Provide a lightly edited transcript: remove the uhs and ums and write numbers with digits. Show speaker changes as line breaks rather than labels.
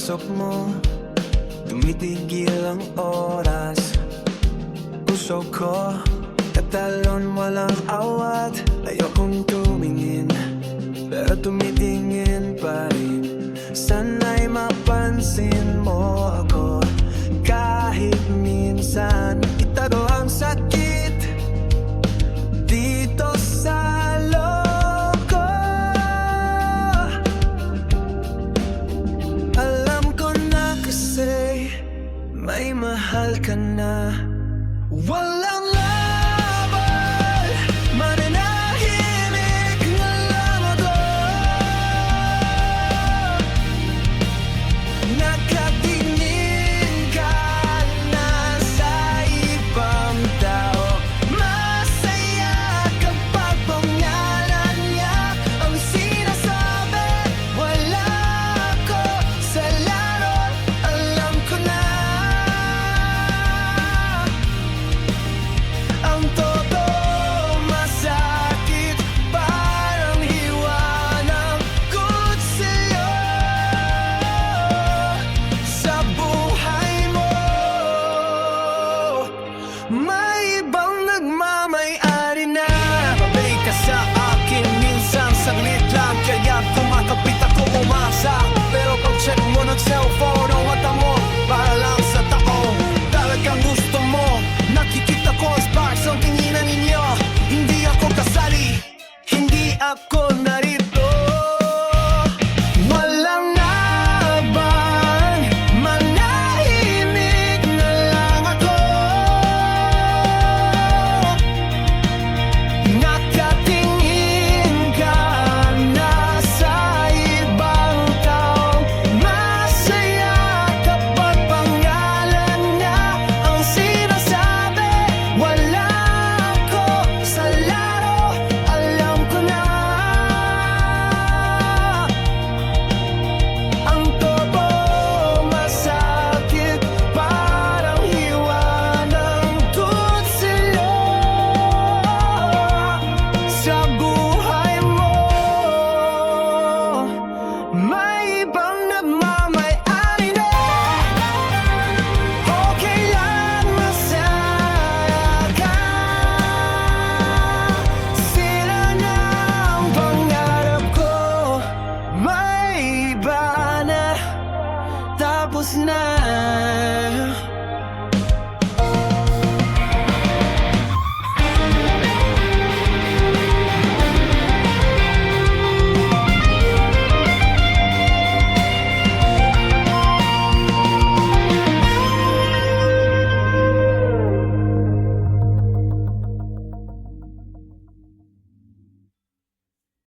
usok mo, tumitigil ang oras. Puso ko, katalon walang awat. Ayokong tumingin, pero tumitingin pa rin. Sana'y mapansin mo ako, kahit minsan itago ang sakit dito sa loob ko. Alam ko na kasi may mahal ka na. Walang laban, mananahimik na lang ako. Nakatingin ka na sa ibang tao. Masaya kapag pangalan niya ang sinasabi. Wala ako sa laro, alam ko na. Ang totoo masakit, parang hiwa ng kutsilyo sa buhay mo. May ibang nagmamay-ari na. Babay ka sa akin minsan saglit lang, kaya kumakapit ako umasa. Pero pag check mo ng cellphone, ang mata mo para lang sa taong talagang gusto mo. Nakikita ko ang sparks ang tinginan ninyo. Hindi ako kasali, hindi ako narito. Walang laban, manahimik na lang ako. Nakatingin ka na sa ibang taong masaya kapag pangalan niya ang sinasabi. Wala ako sa laro, alam ko na. Ang totoo masakit, parang hiwa ng kutsilyo sa buhay mo. May ibang nagmamay-ari na. Okay lang masaya ka. Sila na ang pangarap ko. May iba na, tapos na.